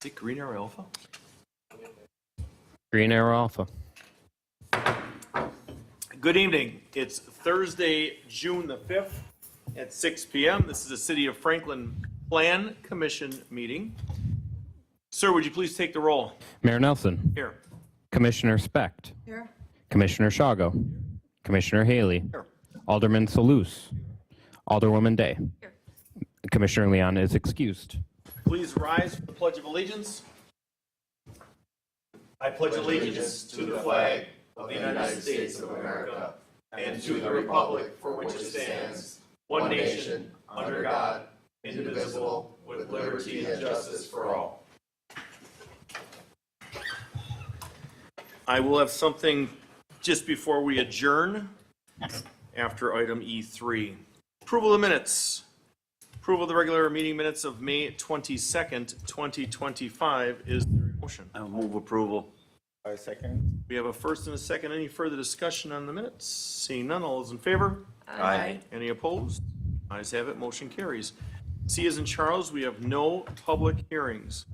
Is it Green Arrow Alpha? Green Arrow Alpha. Good evening. It's Thursday, June the 5th at 6 p.m. This is the City of Franklin Plan Commission meeting. Sir, would you please take the roll? Mayor Nelson. Here. Commissioner Specht. Here. Commissioner Shago. Commissioner Haley. Here. Alderman Salus. Alderwoman Day. Here. Commissioner Leon is excused. Please rise for the Pledge of Allegiance. I pledge allegiance to the flag of the United States of America and to the republic for which it stands, one nation, under God, indivisible, with liberty and justice for all. I will have something just before we adjourn after item E3. Approval of minutes. Approval of the regular meeting minutes of May 22nd, 2025 is the motion. I'll move approval. I second. We have a first and a second. Any further discussion on the minutes? Seeing none, all those in favor? Aye. Any opposed? Ayes have it, motion carries. C as in Charles, we have no public hearings.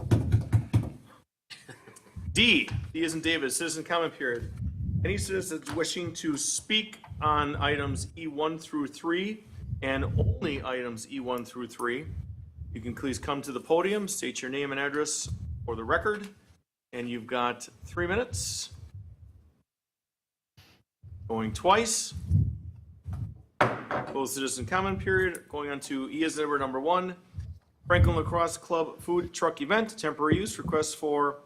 D as in David, citizen comment period. Any citizens wishing to speak on items E1 through 3 and only items E1 through 3, you can please come to the podium, state your name and address for the record, and you've got 3 minutes. Going twice. Closed citizen comment period. Going on to E as in Edward number 1. Franklin Lacrosse Club food truck event, temporary use, request for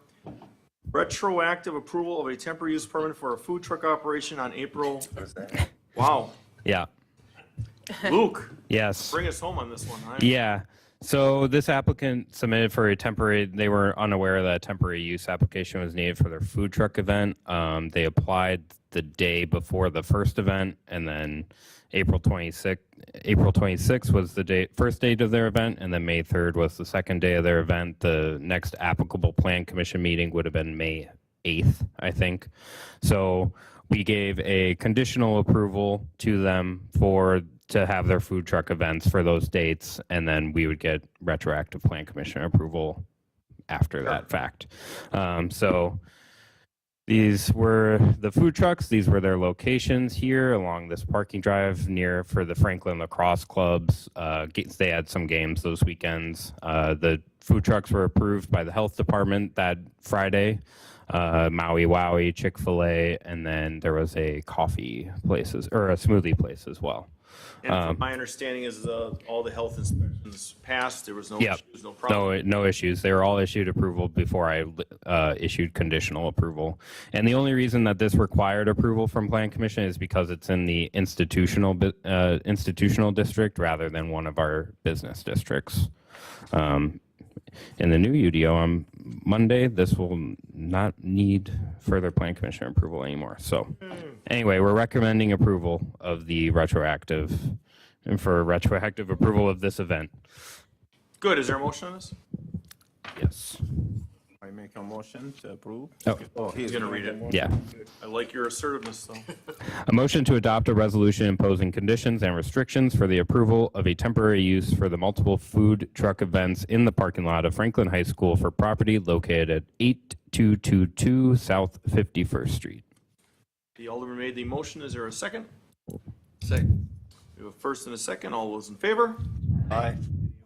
retroactive approval of a temporary use permit for a food truck operation on April. Wow. Yeah. Luke, Yes. bring us home on this one. Yeah. So this applicant submitted for a temporary, they were unaware that a temporary use application was needed for their food truck event. They applied the day before the first event, and then April 26th was the first date of their event, and then May 3rd was the second day of their event. The next applicable plan commission meeting would have been May 8th, I think. So we gave a conditional approval to them to have their food truck events for those dates, and then we would get retroactive plan commission approval after that fact. So these were the food trucks. These were their locations here along this parking drive for the Franklin Lacrosse Clubs. They had some games those weekends. The food trucks were approved by the health department that Friday. Maui Wowie, Chick-fil-A, and then there was a coffee places or a smoothie place as well. And from my understanding is all the health inspections passed. There was no Yep. issues, no problem. No issues. They were all issued approval before I issued conditional approval. And the only reason that this required approval from Plan Commission is because it's in the institutional district rather than one of our business districts. In the new UDO on Monday, this will not need further Plan Commission approval anymore. So anyway, we're recommending approval of the retroactive approval of this event. Good. Is there a motion on this? Yes. I make a motion to approve. Oh, He's gonna read it. yeah. I like your assertiveness, though. A motion to adopt a resolution imposing conditions and restrictions for the approval of a temporary use for the multiple food truck events in the parking lot of Franklin High School for property located at 8222 South 51st Street. The alderman made the motion. Is there a second? Second. We have a first and a second. All those in favor? Aye.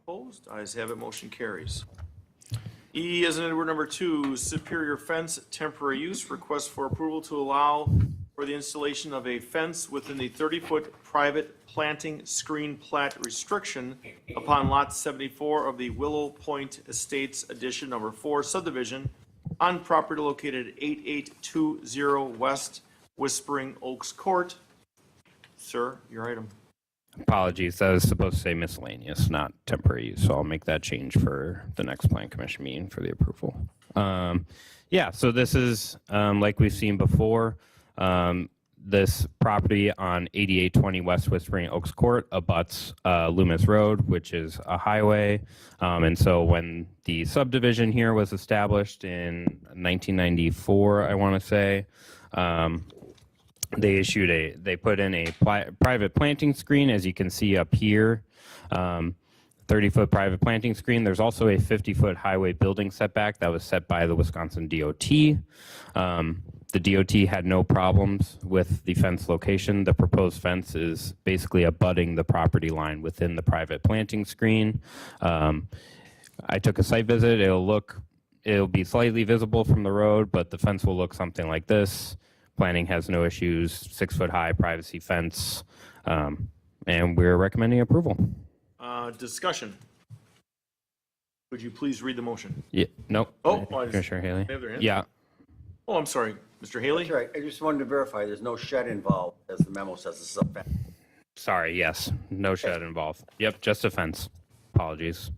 Opposed? Ayes have it, motion carries. E as in Edward number 2, Superior Fence, temporary use, request for approval to allow for the installation of a fence within the 30-foot private planting screen plat restriction upon lot 74 of the Willow Point Estates Addition number 4 subdivision on property located at 8820 West Whispering Oaks Court. Sir, your item. Apologies, that was supposed to say miscellaneous, not temporary use, so I'll make that change for the next Plan Commission meeting for the approval. Yeah, so this is, like we've seen before, this property on 8820 West Whispering Oaks Court abuts Loomis Road, which is a highway. And so when the subdivision here was established in 1994, I want to say, they put in a private planting screen, as you can see up here. 30-foot private planting screen. There's also a 50-foot highway building setback that was set by the Wisconsin DOT. The DOT had no problems with the fence location. The proposed fence is basically abutting the property line within the private planting screen. I took a site visit. It'll be slightly visible from the road, but the fence will look something like this. Planning has no issues, 6-foot high privacy fence, and we're recommending approval. Discussion. Would you please read the motion? Yeah, nope. Oh, I just- Commissioner Haley. They have their hand? Yeah, Oh, I'm sorry, Mr. Haley? That's right. I just wanted to verify there's no shed involved, as the memo says. This is a fence. sorry, yes, no shed involved. Yep, just a fence. Apologies.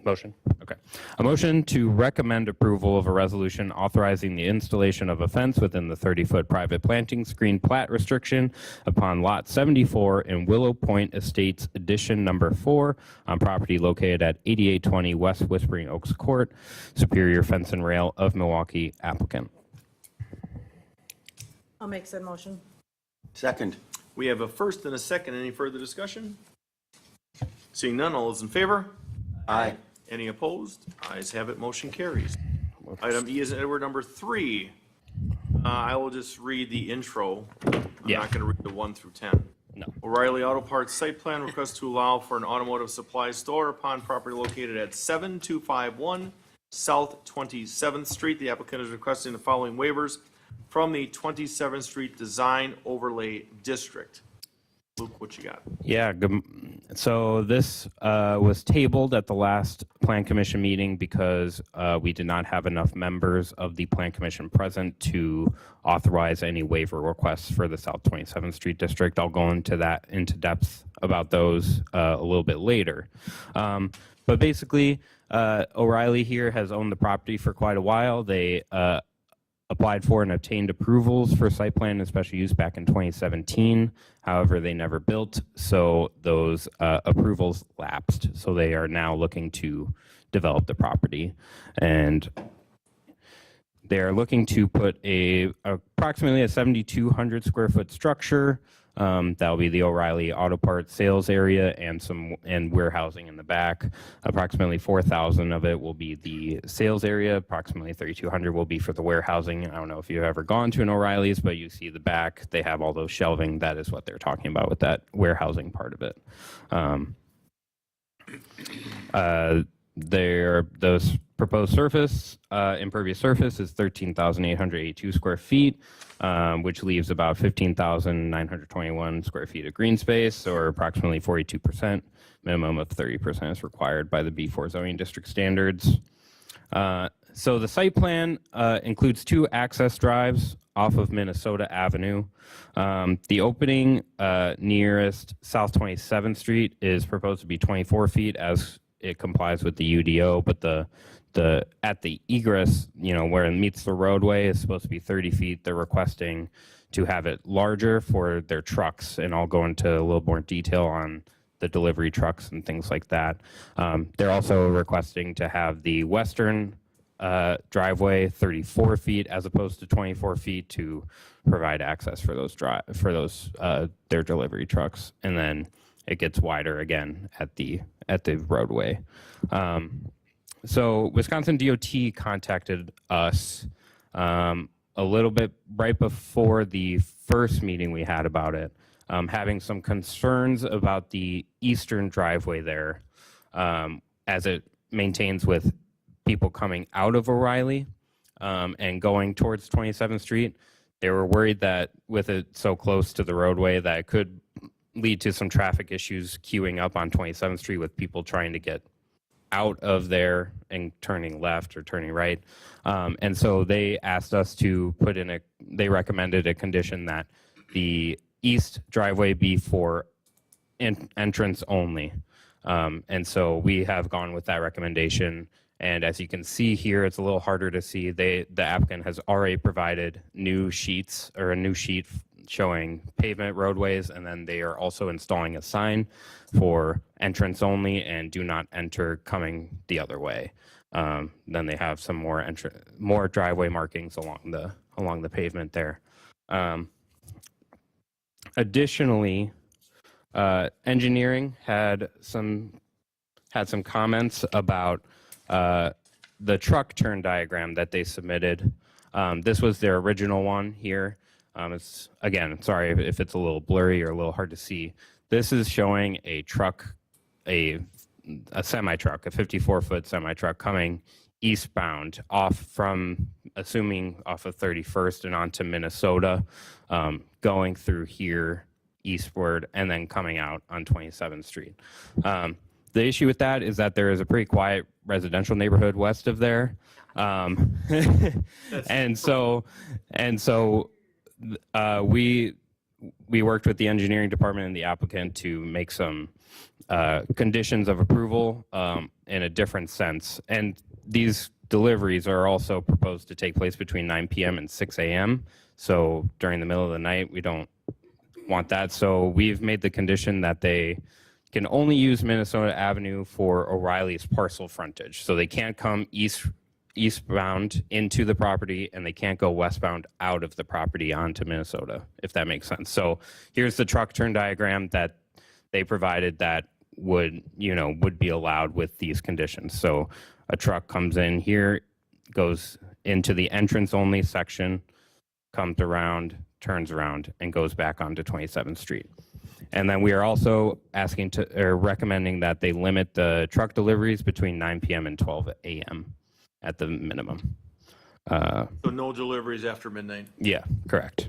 Motion. Okay. A motion to recommend approval of a resolution authorizing the installation of a fence within the 30-foot private planting screen plat restriction upon Lot 74 in Willow Point Estates Edition Number 4 on property located at 8820 West Whispering Oaks Court, Superior Fence and Rail of Milwaukee, applicant. I'll make said motion. Second. We have a first and a second. Any further discussion? Seeing none, all those in favor? Aye. Any opposed? Ayes have it, motion carries. Item E is Edward number 3. I will just read the intro. I'm Yeah. not going to read the 1 through 10. No. O'Reilly Auto Parts site plan request to allow for an automotive supply store upon property located at 7251 South 27th Street. The applicant is requesting the following waivers from the 27th Street Design Overlay District. Luke, what you got? Yeah, so this was tabled at the last Plan Commission meeting because we did not have enough members of the Plan Commission present to authorize any waiver requests for the South 27th Street District. I'll go into depth about those a little bit later. But basically, O'Reilly here has owned the property for quite a while. They applied for and obtained approvals for site plan and special use back in 2017. However, they never built, so those approvals lapsed. So they are now looking to develop the property. And they're looking to put approximately a 7,200 square foot structure. That'll be the O'Reilly Auto Parts sales area and warehousing in the back. Approximately 4,000 of it will be the sales area. Approximately 3,200 will be for the warehousing. I don't know if you've ever gone to an O'Reilly's, but you see the back. They have all those shelving. That is what they're talking about with that warehousing part of it. Those proposed impervious surface is 13,882 square feet, which leaves about 15,921 square feet of green space, or approximately 42%. Minimum of 30% is required by the B4 zoning district standards. So the site plan includes 2 access drives off of Minnesota Avenue. The opening nearest South 27th Street is proposed to be 24 feet as it complies with the UDO, but at the egress, where it meets the roadway, is supposed to be 30 feet. They're requesting to have it larger for their trucks, and I'll go into a little more detail on the delivery trucks and things like that. They're also requesting to have the western driveway 34 feet as opposed to 24 feet to provide access for their delivery trucks, and then it gets wider again at the roadway. So Wisconsin DOT contacted us a little bit right before the first meeting we had about it, having some concerns about the eastern driveway there, as it maintains with people coming out of O'Reilly and going towards 27th Street. They were worried that with it so close to the roadway that it could lead to some traffic issues queuing up on 27th Street with people trying to get out of there and turning left or turning right. And so they asked us to they recommended a condition that the east driveway be for entrance only. And so we have gone with that recommendation. And as you can see here, it's a little harder to see. The applicant has already provided a new sheet showing pavement roadways, and then they are also installing a sign for entrance only and do not enter coming the other way. Then they have some more driveway markings along the pavement there. Additionally, Engineering had some comments about the truck turn diagram that they submitted. This was their original one here. It's again, sorry if it's a little blurry or a little hard to see. This is showing a truck, a semi-truck, a 54-foot semi-truck coming eastbound off from, assuming off of 31st and onto Minnesota, going through here eastward and then coming out on 27th Street. The issue with that is that there is a pretty quiet residential neighborhood west of there. And so we worked with the engineering department and the applicant to make some conditions of approval in a different sense. And these deliveries are also proposed to take place between 9 p.m. and 6 a.m. So during the middle of the night, we don't want that. So we've made the condition that they can only use Minnesota Avenue for O'Reilly's parcel frontage. So they can't come eastbound into the property, and they can't go westbound out of the property onto Minnesota, if that makes sense. So here's the truck turn diagram that they provided that would be allowed with these conditions. So a truck comes in here, goes into the entrance only section, comes around, turns around, and goes back onto 27th Street. And then we are also recommending that they limit the truck deliveries between 9 p.m. and 12 a.m. at the minimum. So no deliveries after midnight. Yeah, correct.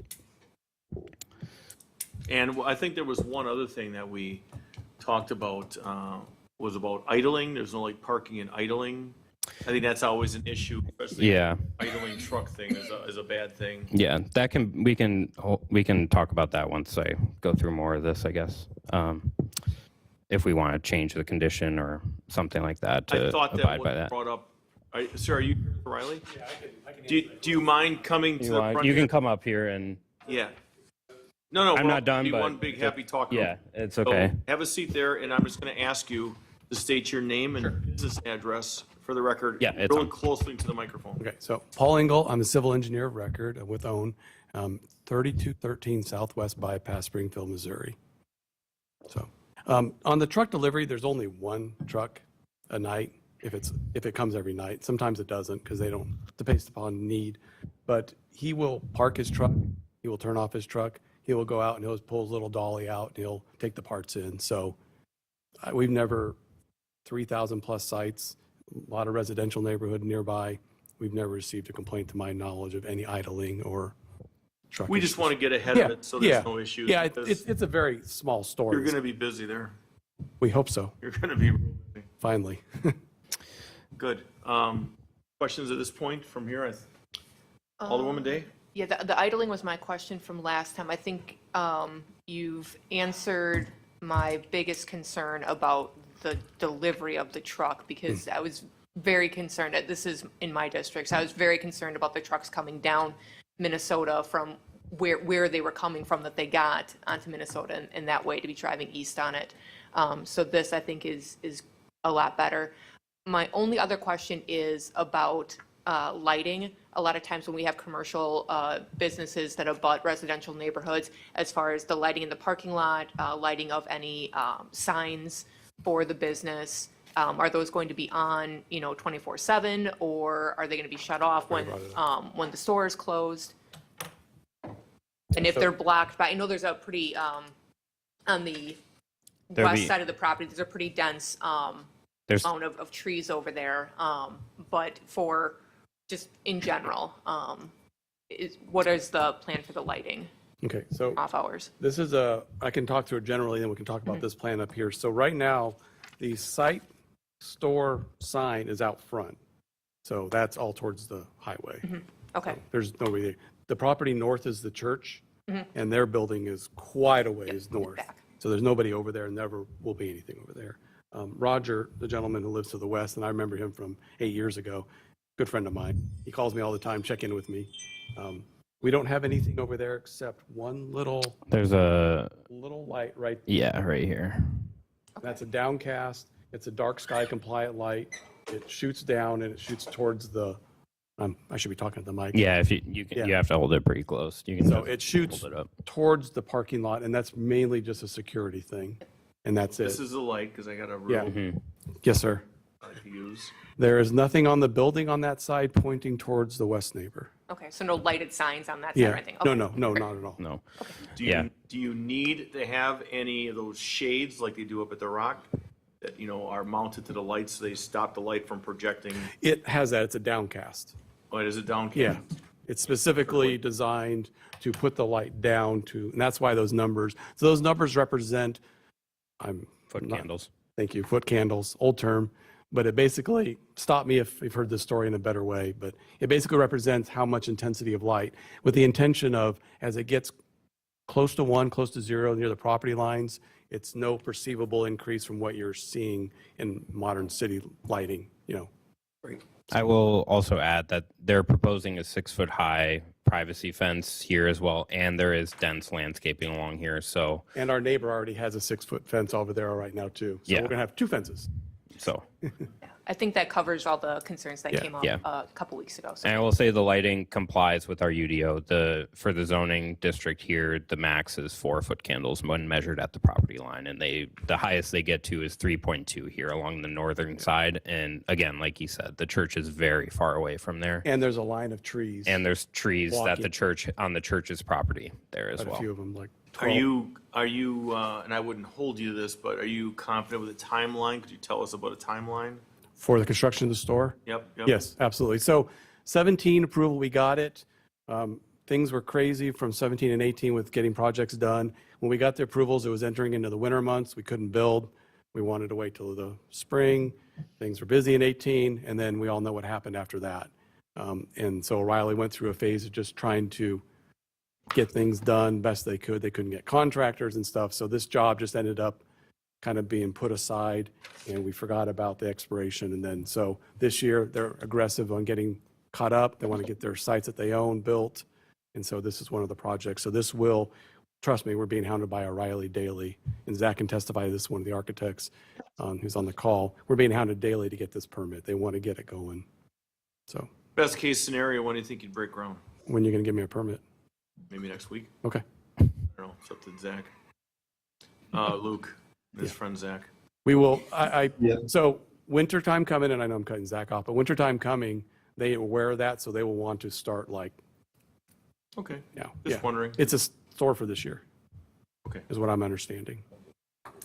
And I think there was one other thing that we talked about, was about idling. There's no like parking and idling. I think that's always an issue, especially Yeah. idling truck thing is a bad thing. Yeah, we can talk about that once I go through more of this, I guess. If we want to change the condition or something like that to I thought that abide by was that. brought up. Sir, are you Riley? Yeah, I can. Do you mind coming to the front? You here? can come up here and Yeah. No, I'm we're not all done, be but one big happy talk. yeah, it's So okay. have a seat there, and I'm just going to ask you to state your name and business address for the record. Yeah, it's Really on. closely to the microphone. Okay, so Paul Engel, I'm a civil engineer of record with OWN, 3213 Southwest Bypass, Springfield, Missouri. So, on the truck delivery, there's only one truck a night if it comes every night. Sometimes it doesn't because they don't, it's based upon need. But he will park his truck, he will turn off his truck, he will go out and he'll pull his little dolly out and he'll take the parts in. So we've never, 3,000 plus sites, a lot of residential neighborhood nearby. We've never received a complaint to my knowledge of any idling or truck. We just issues. want to get ahead of it so there's no issues. Yeah, because it's a very small store. you're going to be busy there. We hope so, You're going to be real busy. finally. Good. Questions at this point from here? Alderwoman Day? Yeah, the idling was my question from last time. I think you've answered my biggest concern about the delivery of the truck, because I was very concerned, this is in my district, so I was very concerned about the trucks coming down Minnesota from where they were coming from that they got onto Minnesota, and that way to be driving east on it. So this, I think, is a lot better. My only other question is about lighting. A lot of times when we have commercial businesses that abut residential neighborhoods, as far as the lighting in the parking lot, lighting of any signs for the business, are those going to be on, 24/7, or are they going to be shut off when the store is closed? And if they're blocked by, I know there's a pretty, on the west side of the property, there's a pretty dense There's amount of trees over there. But for just in general, what is the plan for the lighting Okay, so off hours? this is I can talk through it generally, then we can talk about this plan up here. So right now, the site store sign is out front. So that's all towards the highway. Okay, There's nobody there. The property north is the church, and their building is quite a ways north. back. So there's nobody over there, and never will be anything over there. Roger, the gentleman who lives to the west, and I remember him from 8 years ago, good friend of mine. He calls me all the time, check in with me. We don't have anything over there except one there's a light right. right here. That's a downcast. It's a dark sky compliant light. It shoots down and it shoots towards the I should be talking to the mic. Yeah, if you can, Yeah. you have to hold it pretty close. You can So just it shoots hold it up. towards the parking lot, and that's mainly just a security thing, and that's This it. is a light, because I got a Yeah. real Yes, sir. light to use. There is nothing on the building on that side pointing towards the west neighbor. Okay, so no lighted signs on that side or Yeah. anything? No, Okay. no, not at all. No. Do Yeah. you, do you need to have any of those shades like they do up at the Rock that, are mounted to the lights, so they stop the light from projecting? It has that. It's a downcast. Oh, is it down? Yeah. It's specifically designed to put the light down to, and that's why those numbers, so those numbers represent, Foot not- candles. thank you, foot candles, old term, but it basically, stop me if you've heard this story in a better way, but it basically represents how much intensity of light with the intention of, as it gets close to 1, close to 0 near the property lines, it's no perceivable increase from what you're seeing in modern city lighting, I will also add that they're proposing a 6-foot high privacy fence here as well, and there is dense landscaping along here. So, And our neighbor already has a 6-foot fence over there right now too. So Yeah. we're gonna have 2 fences. so, I think that covers all the concerns that Yeah. came up Yeah. a couple weeks ago. So and I will say the lighting complies with our UDO. For the zoning district here, the max is 4-foot candles when measured at the property line, and the highest they get to is 3.2 here along the northern side. And again, like you said, the church is very far away from there, And there's a line of trees. and there's trees that Walking. the church on the church's property there as Quite a well. few of them, like Are 12. you, and I wouldn't hold you to this, but are you confident with the timeline? Could you tell us about a timeline? For the construction of the store? Yep. Yes, absolutely. So 17 approval, we got it. Things were crazy from 17 and 18 with getting projects done. When we got the approvals, it was entering into the winter months. We couldn't build. We wanted to wait till the spring. Things were busy in 18, and then we all know what happened after that. And so O'Reilly went through a phase of just trying to get things done best they could. They couldn't get contractors and stuff. So this job just ended up kind of being put aside, and we forgot about the expiration. And then, so this year, they're aggressive on getting caught up. They want to get their sites that they own built. And so this is one of the projects. So this will, trust me, we're being hounded by O'Reilly daily. And Zach can testify to this, one of the architects who's on the call. We're being hounded daily to get this permit. They want to get it going. So Best case scenario, when do you think you'd break ground? when are you going to give me a permit? Maybe next week? Okay. I don't know, it's up to Zach. Luke, his friend Zach. We will, Yeah. so wintertime coming, and I know I'm cutting Zach off, but wintertime coming, they are aware of that, so they will want to start like, Okay, yeah. just wondering. It's a store for this year. Okay. Is what I'm understanding.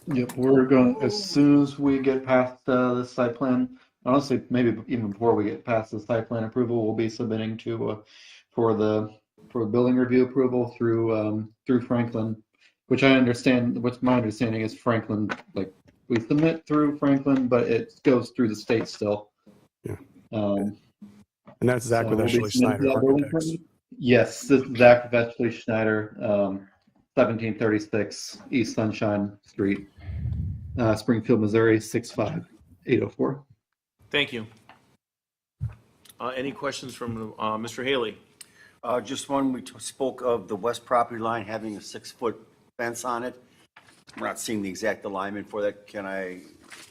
Yep, we're going, as soon as we get past the site plan, honestly, maybe even before we get past the site plan approval, we'll be submitting to, for building review approval through Franklin, which I understand, what's my understanding is Franklin, like, we submit through Franklin, but it goes through the state still. Yeah. Um, And that's Zach with so we'll be Ashley submitting Snyder that building Architects. permit. Yes, this is Zach Vetchley Schneider, 1736 East Sunshine Street, Springfield, Missouri, 65804. Thank you. Any questions from Mr. Haley? Just one, we spoke of the west property line having a 6-foot fence on it. We're not seeing the exact alignment for that.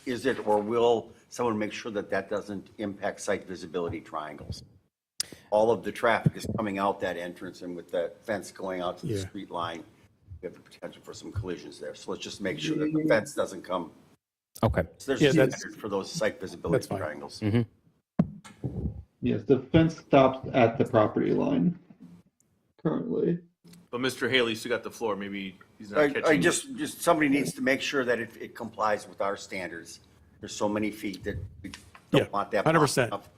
Is it, or will someone make sure that that doesn't impact site visibility triangles? All of the traffic is coming out that entrance, and with that fence going out to the Yeah. street line, we have the potential for some collisions there. So let's just make sure that the fence doesn't come. Okay. So there's Yeah, a that's- standard for those site that's visibility fine. triangles. Yes, the fence stops at the property line currently. But Mr. Haley still got the floor, maybe he's not catching. I just, somebody needs to make sure that it complies with our standards. There's so many feet that we Yeah, don't want that 100%. blocking up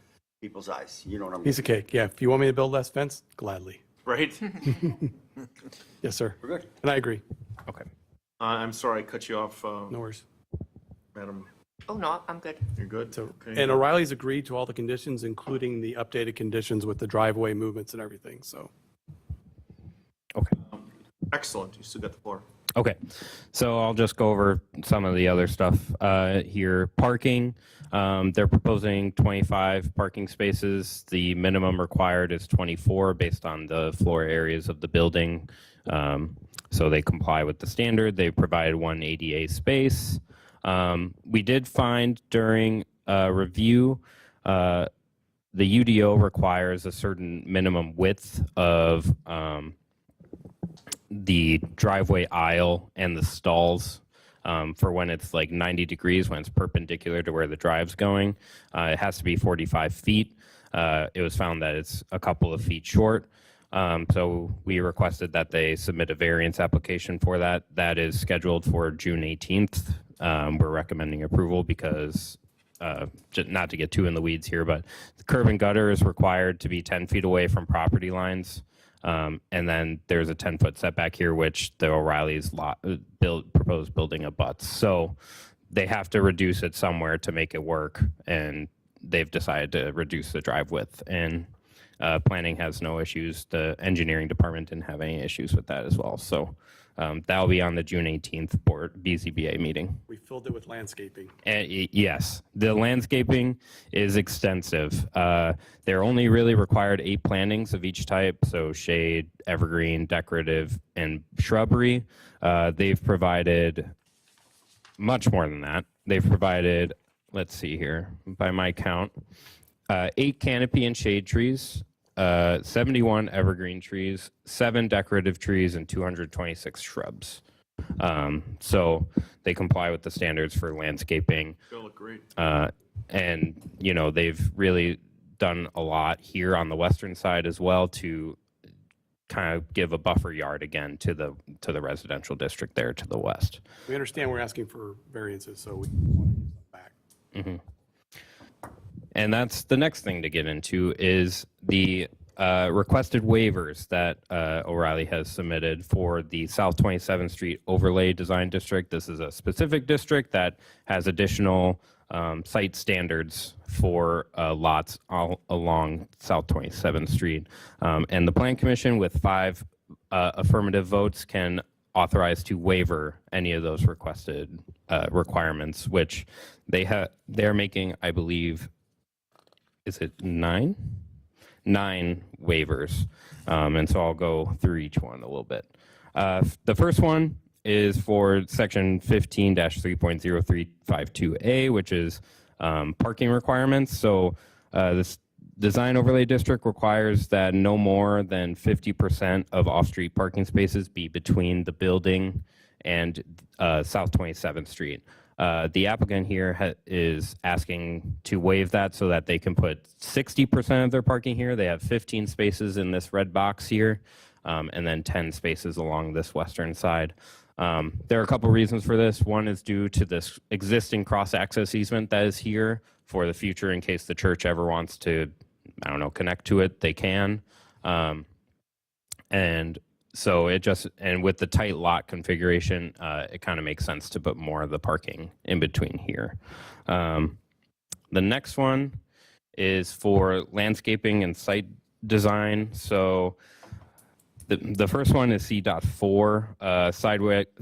people's eyes. You know what I mean? Piece of cake. Yeah, if you want me to build less fence, gladly. Right? Yes, sir. We're good. And I agree. Okay. I'm sorry, I cut you off, No worries. Madam. Oh, no, I'm good. You're good? So, Okay. and O'Reilly's agreed to all the conditions, including the updated conditions with the driveway movements and everything. So Okay. Excellent, you still got the floor. Okay, so I'll just go over some of the other stuff here. Parking, they're proposing 25 parking spaces. The minimum required is 24 based on the floor areas of the building. So they comply with the standard. They provide one ADA space. We did find during review the UDO requires a certain minimum width of the driveway aisle and the stalls for when it's like 90 degrees, when it's perpendicular to where the drive's going. It has to be 45 feet. It was found that it's a couple of feet short. So we requested that they submit a variance application for that. That is scheduled for June 18th. We're recommending approval because, not to get too in the weeds here, but the curb and gutter is required to be 10 feet away from property lines. And then there's a 10-foot setback here, which the O'Reilly's proposed building abuts. So they have to reduce it somewhere to make it work, and they've decided to reduce the drive width. And planning has no issues. The engineering department didn't have any issues with that as well. So that'll be on the June 18th board BZBA meeting. We filled it with landscaping. Yes, the landscaping is extensive. They're only really required 8 plantings of each type, so shade, evergreen, decorative, and shrubbery. They've provided much more than that. They've provided, let's see here, by my count, 8 canopy and shade trees, 71 evergreen trees, 7 decorative trees, and 226 shrubs. So they comply with the standards for landscaping. It's gonna look great. And, you know, they've really done a lot here on the western side as well to kind of give a buffer yard again to the residential district there to the west. We understand we're asking for variances, so we want to use them back. And that's the next thing to get into is the requested waivers that O'Reilly has submitted for the South 27th Street Overlay Design District. This is a specific district that has additional site standards for lots all along South 27th Street. And the Plan Commission with 5 affirmative votes can authorize to waiver any of those requested requirements, which they're making, I believe, is it 9? 9 waivers. And so I'll go through each one a little bit. The first one is for section 15-3.0352A, which is parking requirements. So this design overlay district requires that no more than 50% of off-street parking spaces be between the building and South 27th Street. The applicant here is asking to waive that so that they can put 60% of their parking here. They have 15 spaces in this red box here, and then 10 spaces along this western side. There are a couple reasons for this. One is due to this existing cross-access easement that is here for the future in case the church ever wants to, I don't know, connect to it, they can. And so and with the tight lot configuration, it kind of makes sense to put more of the parking in between here. The next one is for landscaping and site design. So the first one is C.4.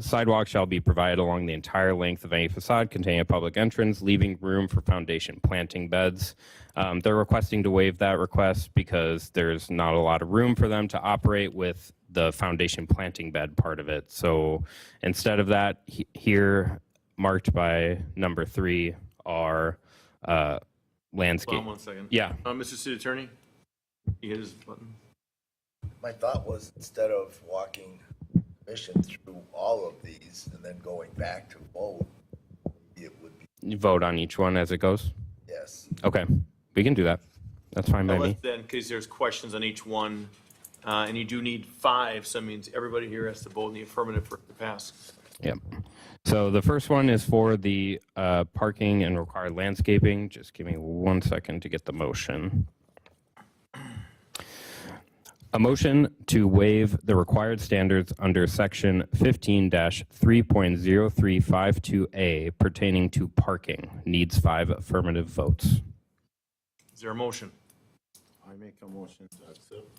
Sidewalk shall be provided along the entire length of any facade containing a public entrance, leaving room for foundation planting beds. They're requesting to waive that request because there's not a lot of room for them to operate with the foundation planting bed part of it. So instead of that, here marked by number 3 are landscape. Hold on 1 second. Yeah. Mr. City Attorney, you hit his button. My thought was instead of walking mission through all of these and then going back to vote, it would be, You vote on each one as it goes. yes. Okay, we can do that. That's fine by Now, me. in case there's questions on each one, and you do need 5, so that means everybody here has to vote in the affirmative for it to pass. Yep. So the first one is for the parking and required landscaping. Just give me 1 second to get the motion. A motion to waive the required standards under section 15-3.0352A pertaining to parking needs 5 affirmative votes. Is there a motion? I make a motion to accept.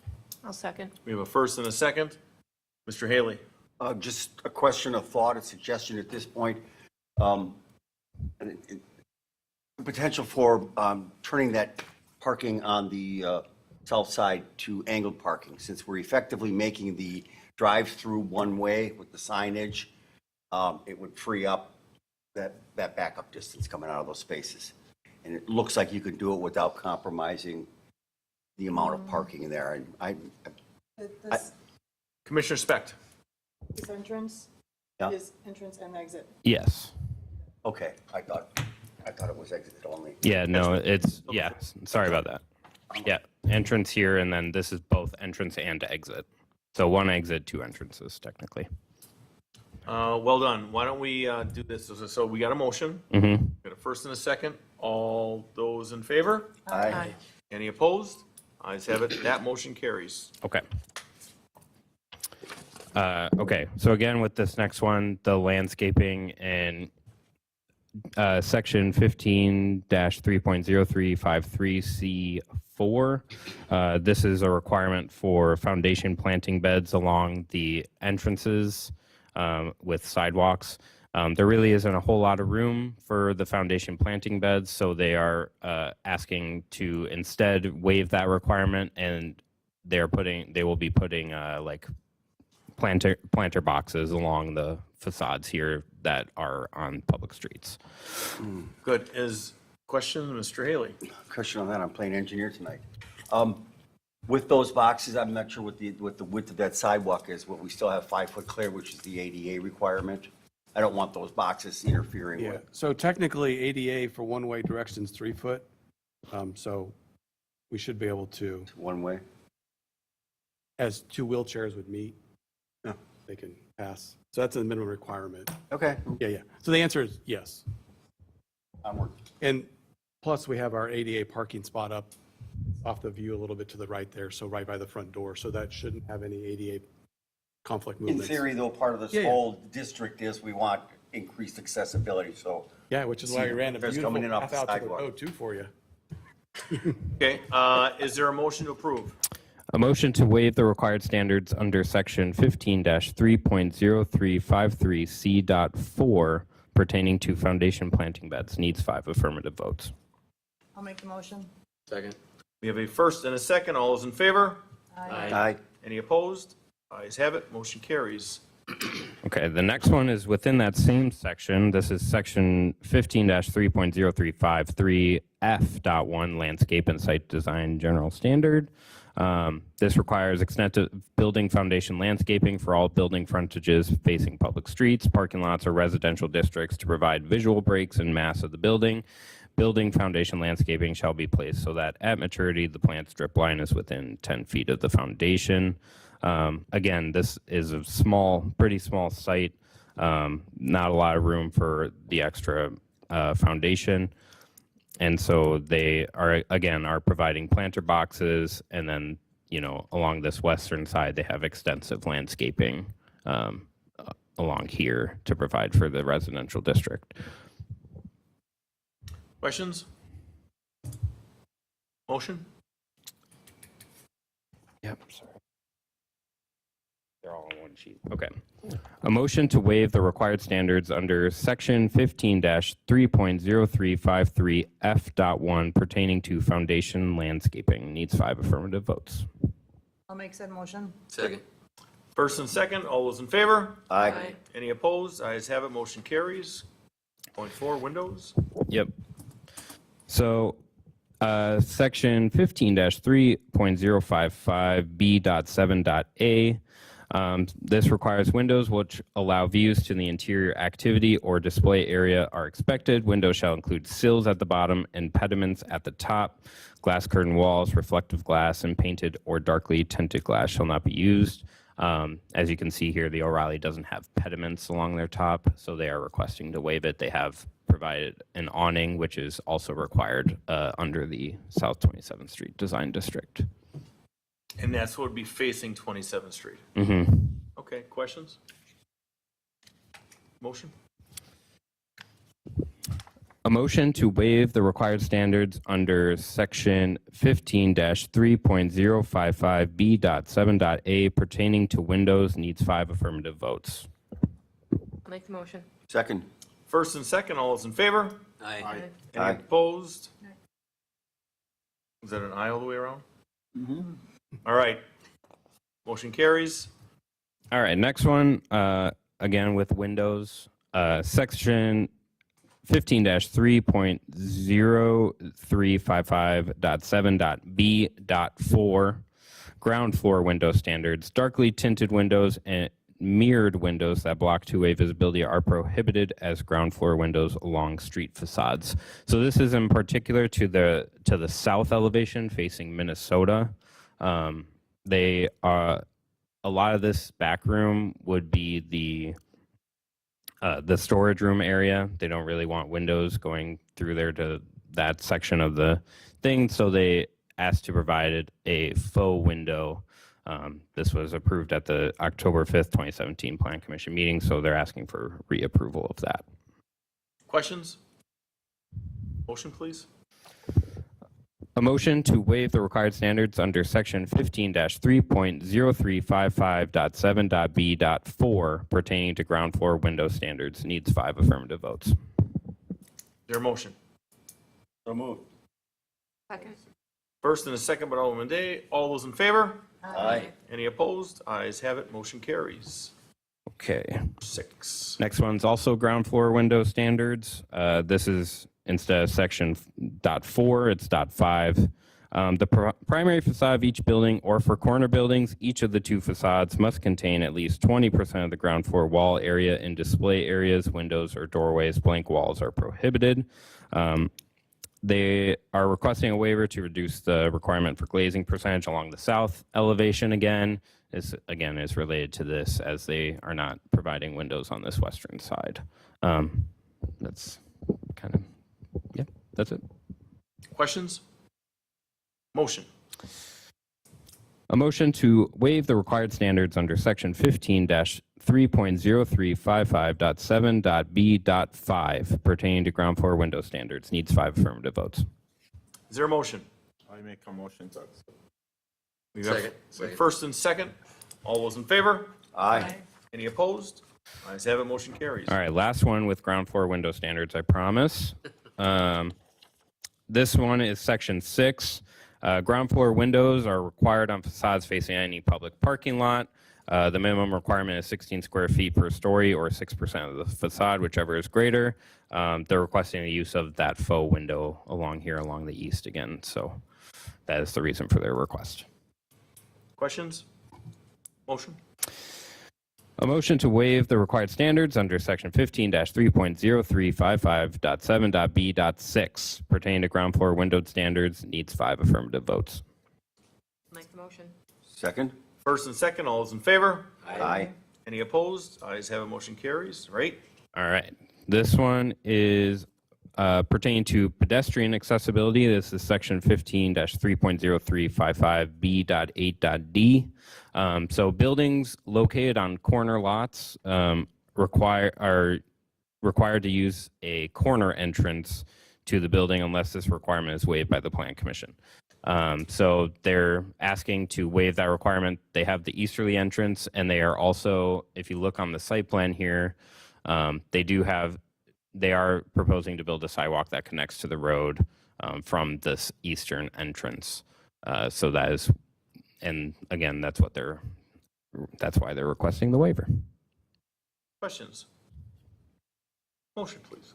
I'll second. We have a first and a second. Mr. Haley. Just a question, a thought, a suggestion at this point. Potential for turning that parking on the south side to angled parking, since we're effectively making the drive-through one way with the signage. It would free up that backup distance coming out of those spaces. And it looks like you could do it without compromising the amount of parking in there. And This, Commissioner Specht. this entrance Yeah. is entrance and exit. Yes. okay, I thought it was exit only. Yeah, no, it's, yeah, sorry about that. Yeah, entrance here, and then this is both entrance and exit. So one exit, two entrances, technically. Well done. Why don't we do this? So we got a motion. Mm-hmm. Got a first and a second. All those in favor? Aye. Any opposed? Ayes have it. That motion carries. Okay. Okay, so again, with this next one, the landscaping and section 15-3.0353C4. This is a requirement for foundation planting beds along the entrances with sidewalks. There really isn't a whole lot of room for the foundation planting beds, so they are asking to instead waive that requirement, and they will be putting like planter boxes along the facades here that are on public streets. Good. Questions, Mr. Haley? Question on that, I'm playing engineer tonight. With those boxes, I'm not sure what the width of that sidewalk is, but we still have 5 foot clear, which is the ADA requirement. I don't want those boxes interfering Yeah, with. so technically ADA for one-way direction is 3 foot. So we should be able to, One way. as 2 wheelchairs would meet, Yeah. they can pass. So that's a minimum requirement. Okay. Yeah, yeah. So the answer is yes. Onward. And plus, we have our ADA parking spot up off the view a little bit to the right there, so right by the front door. So that shouldn't have any ADA conflict In movements. theory, though, part of this Yeah, yeah. whole district is we want increased accessibility, so. Yeah, which is why we ran a Cars beautiful coming in off path the out to the sidewalk. road too for you. Okay. Is there a motion to approve? A motion to waive the required standards under section 15-3.0353C.4 pertaining to foundation planting beds needs 5 affirmative votes. I'll make the motion. Second. We have a first and a second. All those in favor? Aye. Any opposed? Ayes have it. Motion carries. Okay, the next one is within that same section. This is section 15-3.0353F.1 landscape and site design general standard. This requires extensive building foundation landscaping for all building frontages facing public streets, parking lots, or residential districts to provide visual breaks in mass of the building. Building foundation landscaping shall be placed so that at maturity, the plant strip line is within 10 feet of the foundation. Again, this is a pretty small site, not a lot of room for the extra foundation. And so they are providing planter boxes, and then, along this western side, they have extensive landscaping along here to provide for the residential district. Questions? Motion? Yep, sorry. They're all on one sheet. Okay. A motion to waive the required standards under section 15-3.0353F.1 pertaining to foundation landscaping needs 5 affirmative votes. I'll make said motion. Second. First and second. All those in favor? Aye. Any opposed? Ayes have it. Motion carries. Point 4, windows. Yep. So, section 15-3.055B.7.A. This requires windows which allow views to the interior activity or display area are expected. Windows shall include sills at the bottom and pediments at the top. Glass curtain walls, reflective glass, and painted or darkly tinted glass shall not be used. As you can see here, the O'Reilly doesn't have pediments along their top, so they are requesting to waive it. They have provided an awning, which is also required under the South 27th Street Design District. And that's what would be facing 27th Street. Mm-hmm. Okay, questions? Motion? A motion to waive the required standards under section 15-3.055B.7.A pertaining to windows needs 5 affirmative votes. I'll make the motion. Second. First and second. All those in favor? Aye. Any Aye. opposed? Is that an aye all the way around? All right. Motion carries. All right, next one, again with windows, section 15-3.0355.7.b.4 ground floor window standards. Darkly tinted windows and mirrored windows that block two-way visibility are prohibited as ground floor windows along street facades. So this is in particular to the south elevation facing Minnesota. They are a lot of this back room would be the storage room area. They don't really want windows going through there to that section of the thing, so they asked to provide a faux window. This was approved at the October 5th, 2017 Plan Commission meeting, so they're asking for reapproval of that. Questions? Motion, please. A motion to waive the required standards under section 15-3.0355.7.b.4 pertaining to ground floor window standards needs 5 affirmative votes. Is there a motion? So moved. Second. First and a second by Alderman Day. All those in favor? Aye. Any opposed? Ayes have it. Motion carries. Okay. 6. Next one's also ground floor window standards. This is instead of section .4, it's .5. The primary facade of each building or for corner buildings, each of the 2 facades must contain at least 20% of the ground floor wall area in display areas, windows, or doorways. Blank walls are prohibited. They are requesting a waiver to reduce the requirement for glazing percentage along the south elevation again. Is related to this as they are not providing windows on this western side. That's kind of, yeah, that's it. Questions? Motion. A motion to waive the required standards under section 15-3.0355.7.b.5 pertaining to ground floor window standards needs 5 affirmative votes. Is there a motion? I make a motion to accept. We have first and second. All those in favor? Aye. Any opposed? Ayes have it. Motion carries. All right, last one with ground floor window standards, I promise. This one is section 6. Ground floor windows are required on facades facing any public parking lot. The minimum requirement is 16 square feet per story or 6% of the facade, whichever is greater. They're requesting the use of that faux window along here along the east again. So that is the reason for their request. Questions? Motion. A motion to waive the required standards under section 15-3.0355.7.b.6 pertaining to ground floor windowed standards needs 5 affirmative votes. Make the motion. Second? First and second. All those in favor? Aye. Any opposed? Ayes have it. Motion carries. Right? All right. This one is pertaining to pedestrian accessibility. This is section 15-3.0355B.8.d. So buildings located on corner lots are required to use a corner entrance to the building unless this requirement is waived by the Plan Commission. So they're asking to waive that requirement. They have the easterly entrance, and they are also, if you look on the site plan here, they are proposing to build a sidewalk that connects to the road from this eastern entrance. So that is, and again, that's why they're requesting the waiver. Questions? Motion, please.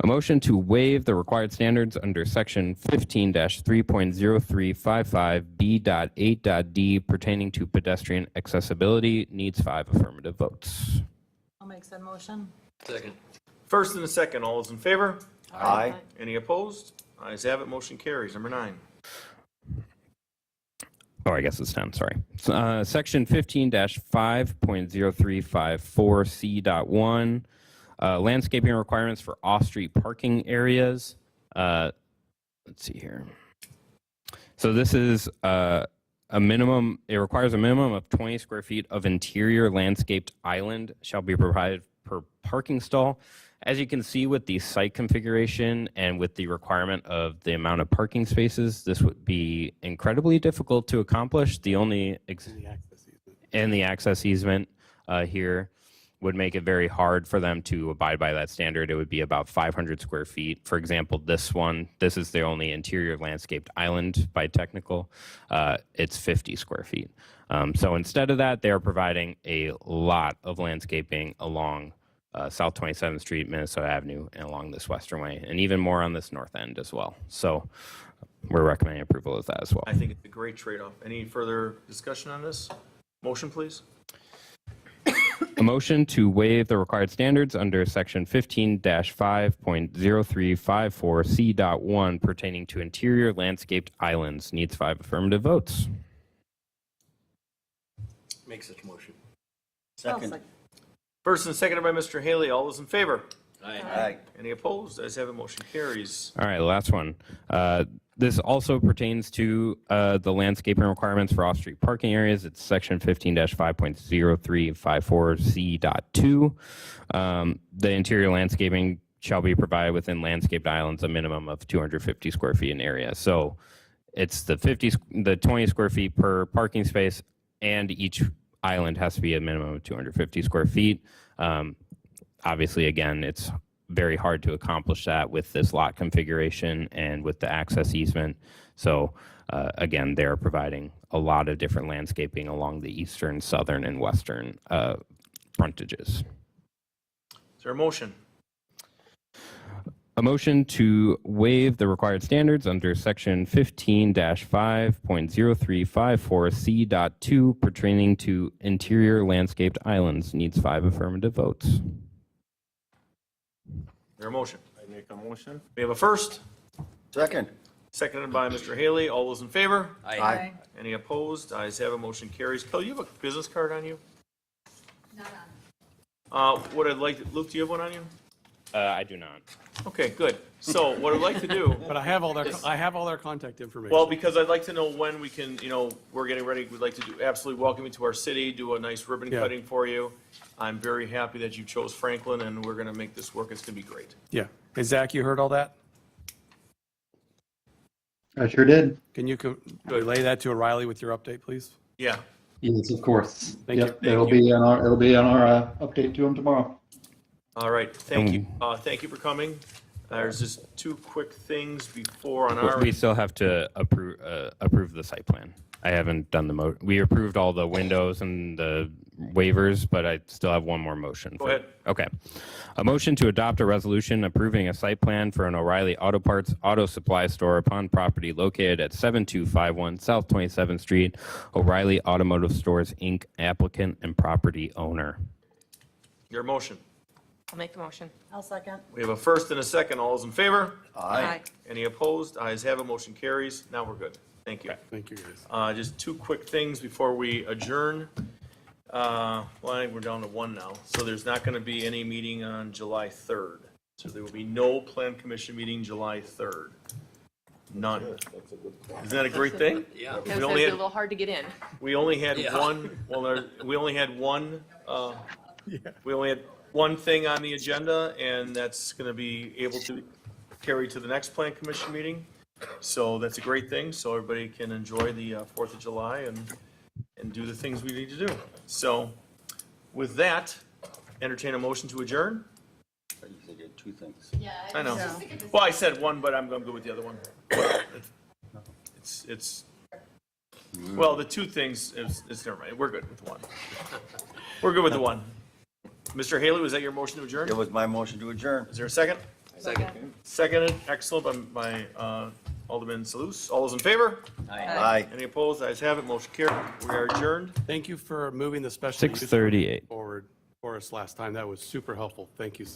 A motion to waive the required standards under section 15-3.0355B.8.d pertaining to pedestrian accessibility needs 5 affirmative votes. I'll make said motion. First and a second. All those in favor? Aye. Any opposed? Ayes have it. Motion carries. Number 9. Oh, I guess it's 10, sorry. Section 15-5.0354C.1, landscaping requirements for off-street parking areas. Let's see here. So this is a minimum, it requires a minimum of 20 square feet of interior landscaped island shall be provided per parking stall. As you can see with the site configuration and with the requirement of the amount of parking spaces, this would be incredibly difficult to accomplish. The only the access easement here would make it very hard for them to abide by that standard. It would be about 500 square feet. For example, this is the only interior landscaped island by technical. It's 50 square feet. So instead of that, they are providing a lot of landscaping along South 27th Street, Minnesota Avenue, and along this western way, and even more on this north end as well. So we're recommending approval of that as well. I think it's a great trade-off. Any further discussion on this? Motion, please. A motion to waive the required standards under section 15-5.0354C.1 pertaining to interior landscaped islands needs 5 affirmative votes. Make such motion. I'll Second. second. First and seconded by Mr. Haley. All those in favor? Aye. Any opposed? Ayes have it, motion carries. All right, last one. This also pertains to the landscaping requirements for off-street parking areas. It's section 15-5.0354C.2. The interior landscaping shall be provided within landscaped islands a minimum of 250 square feet in area. So it's the 20 square feet per parking space, and each island has to be a minimum of 250 square feet. Obviously, again, it's very hard to accomplish that with this lot configuration and with the access easement. So again, they're providing a lot of different landscaping along the eastern, southern, and western frontages. Is there a motion? A motion to waive the required standards under section 15-5.0354C.2 pertaining to interior landscaped islands needs 5 affirmative votes. Is there a motion? I make a motion. We have a first, Second. seconded by Mr. Haley. All those in favor? Aye. Any opposed? Ayes have it, motion carries. Kelly, you have a business card on you? Not on. What I'd like, Luke, do you have one on you? I do not. Okay, good. So what I'd like to do, But I have all their contact information. well, because I'd like to know when we can, we're getting ready, we'd like to do absolutely welcome you to our city, do a nice ribbon Yeah. cutting for you. I'm very happy that you chose Franklin, and we're gonna make this work. It's gonna be great. Yeah. Hey, Zach, you heard all that? I sure did. Can you relay that to O'Reilly with your update, please? Yeah. Yes, of course. Thank you. Yep, Thank it'll you. be on our update to them tomorrow. All right, thank you. Thank you for coming. There's just 2 quick things before on our. We still have to approve the site plan. I haven't done the we approved all the windows and the waivers, but I still have one more motion. Go ahead. Okay. A motion to adopt a resolution approving a site plan for an O'Reilly Auto Parts Auto Supply Store upon property located at 7251 South 27th Street, O'Reilly Automotive Stores, Inc., applicant and property owner. Your motion. I'll make the motion. I'll second. We have a first and a second. All those in favor? Aye. Any opposed? Ayes have it, motion carries. Now we're good. Thank you. Thank you, guys. Just 2 quick things before we adjourn. Well, I think we're down to 1 now. So there's not going to be any meeting on July 3rd. So there will be no plan commission meeting July 3rd. None. Isn't that a great thing? That We was only a had, little hard to get in. we only had one, we only had one, we only had one thing on the agenda, and that's going to be able to carry to the next plan commission meeting. So that's a great thing, so everybody can enjoy the 4th of July and do the things we need to do. So with that, entertain a motion to adjourn. They did 2 things. I know. Yeah. Well, I said one, but I'm good with the other one. It's, well, the 2 things, it's, never mind, we're good with the 1. We're good with the 1. Mr. Haley, was that your motion to adjourn? It was my motion to adjourn. Is there a second? Second. Seconded, excellent, by Alderman Salus. All those in favor? Aye. Any opposed? Ayes have it, motion carried. We are adjourned. Thank you for moving the special use 6:38. forward for us last time. That was super helpful. Thank you so much.